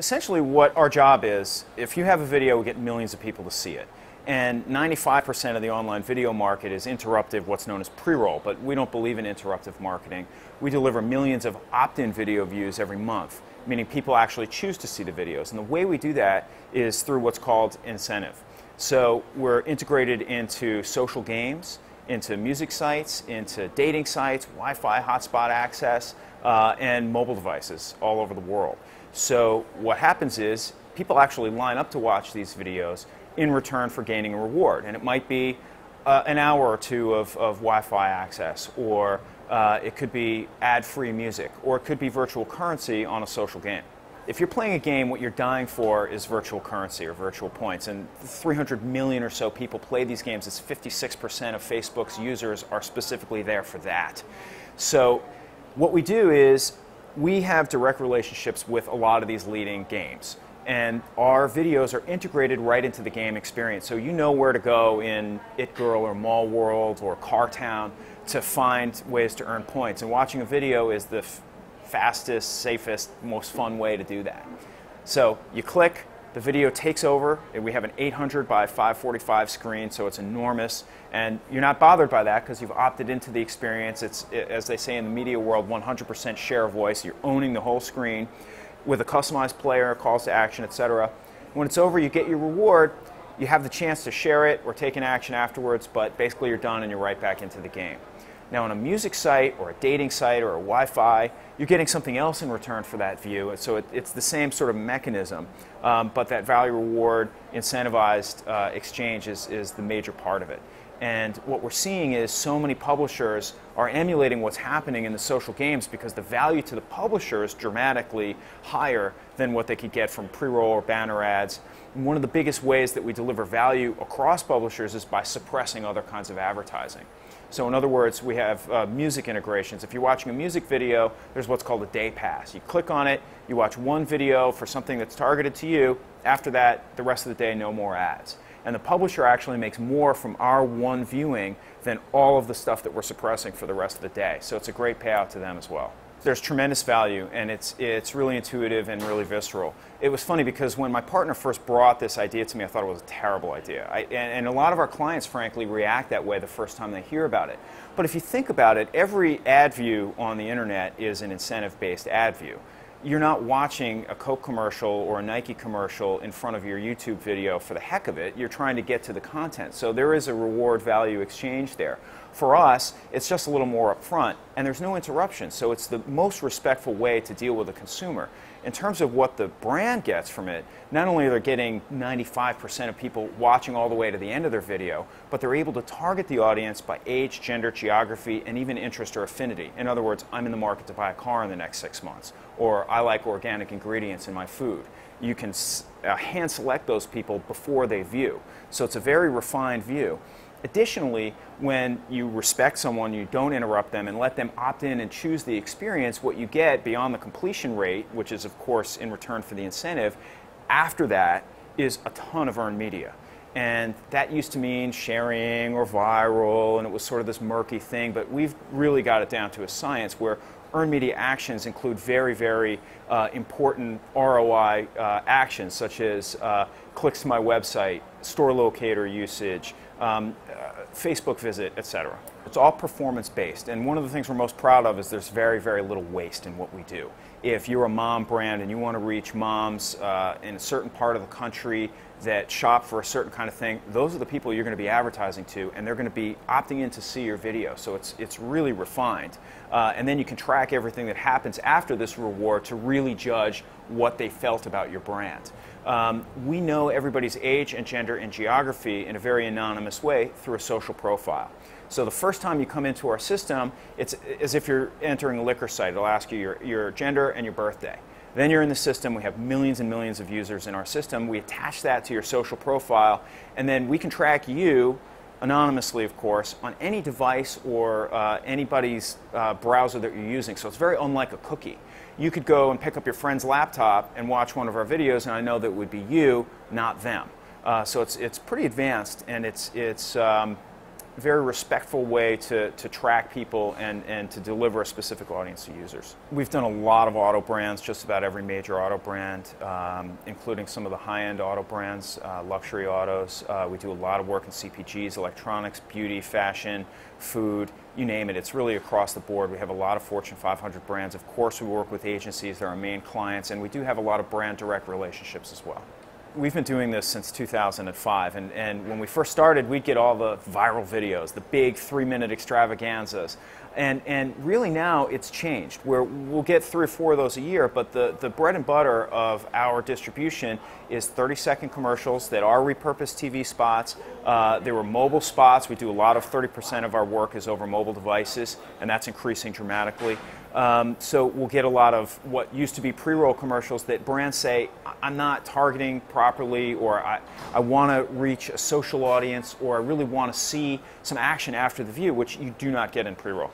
essentially what our job is, if you have a video, we get millions of people to see it. And 95% of the online video market is interruptive, what's known as pre-roll, but we don't believe in interruptive marketing. We deliver millions of opt-in video views every month, meaning people actually choose to see the videos. And the way we do that is through what's called incentive. So we're integrated into social games, into music sites, into dating sites, Wi-Fi hotspot access, and mobile devices all over the world. So what happens is people actually line up to watch these videos in return for gaining a reward. And it might be an hour or two of Wi-Fi access, or it could be ad-free music, or it could be virtual currency on a social game. If you're playing a game, what you're dying for is virtual currency or virtual points. And 300 million or so people play these games. It's 56% of Facebook's users are specifically there for that. So what we do is we have direct relationships with a lot of these leading games. And our videos are integrated right into the game experience. So you know where to go in It Girl or Mall World or Car Town to find ways to earn points. And watching a video is the fastest, safest, most fun way to do that. So you click, the video takes over, and we have an 800 by 545 screen, so it's enormous. And you're not bothered by that because you've opted into the experience. It's, as they say in the media world, 100% share of voice. You're owning the whole screen with a customized player, calls to action, etc. When it's over, you get your reward. You have the chance to share it or take an action afterwards, but basically you're done and you're right back into the game. Now on a music site or a dating site or a Wi-Fi, you're getting something else in return for that view. So it's the same sort of mechanism, but that value reward incentivized exchange is the major part of it. And what we're seeing is so many publishers are emulating what's happening in the social games because the value to the publisher is dramatically higher than what they could get from pre-roll or banner ads. And one of the biggest ways that we deliver value across publishers is by suppressing other kinds of advertising. So in other words, we have music integrations. If you're watching a music video, there's what's called a day pass. You click on it, you watch one video for something that's targeted to you. After that, the rest of the day, no more ads. And the publisher actually makes more from our one viewing than all of the stuff that we're suppressing for the rest of the day. So it's a great payout to them as well. There's tremendous value, and it's really intuitive and really visceral. It was funny because when my partner first brought this idea to me, I thought it was a terrible idea. And a lot of our clients, frankly, react that way the first time they hear about it. But if you think about it, every ad view on the internet is an incentive-based ad view. You're not watching a Coke commercial or a Nike commercial in front of your YouTube video for the heck of it. You're trying to get to the content. So there is a reward value exchange there. For us, it's just a little more upfront, and there's no interruption. So it's the most respectful way to deal with a consumer. In terms of what the brand gets from it, not only are they getting 95% of people watching all the way to the end of their video, but they're able to target the audience by age, gender, geography, and even interest or affinity. In other words, I'm in the market to buy a car in the next 6 months, or I like organic ingredients in my food. You can hand select those people before they view. So it's a very refined view. Additionally, when you respect someone, you don't interrupt them and let them opt in and choose the experience, what you get beyond the completion rate, which is of course in return for the incentive, after that is a ton of earned media. And that used to mean sharing or viral, and it was sort of this murky thing, but we've really got it down to a science where earned media actions include very, very important ROI actions, such as clicks to my website, store locator usage, Facebook visit, etc. It's all performance-based, and one of the things we're most proud of is there's very, very little waste in what we do. If you're a mom brand and you want to reach moms in a certain part of the country that shop for a certain kind of thing, those are the people you're going to be advertising to, and they're going to be opting in to see your video. So it's really refined. And then you can track everything that happens after this reward to really judge what they felt about your brand. We know everybody's age and gender and geography in a very anonymous way through a social profile. So the first time you come into our system, it's as if you're entering a liquor site. It'll ask you your gender and your birthday. Then you're in the system. We have millions and millions of users in our system. We attach that to your social profile, and then we can track you anonymously, of course, on any device or anybody's browser that you're using. So it's very unlike a cookie. You could go and pick up your friend's laptop and watch one of our videos, and I know that it would be you, not them. So it's pretty advanced, and very respectful way to track people and to deliver a specific audience to users. We've done a lot of auto brands, just about every major auto brand, including some of the high-end auto brands, luxury autos. We do a lot of work in CPGs, electronics, beauty, fashion, food, you name it. It's really across the board. We have a lot of Fortune 500 brands. Of course, we work with agencies. They're our main clients, and we do have a lot of brand direct relationships as well. We've been doing this since 2005, and when we first started, we'd get all the viral videos, the big 3-minute extravaganzas. And really now it's changed, where we'll get 3 or 4 of those a year, but the bread and butter of our distribution is 30-second commercials that are repurposed TV spots. There were mobile spots. We do a lot of 30% of our work is over mobile devices, and that's increasing dramatically. So we'll get a lot of what used to be pre-roll commercials that brands say, I'm not targeting properly, or I want to reach a social audience, or I really want to see some action after the view, which you do not get in pre-roll.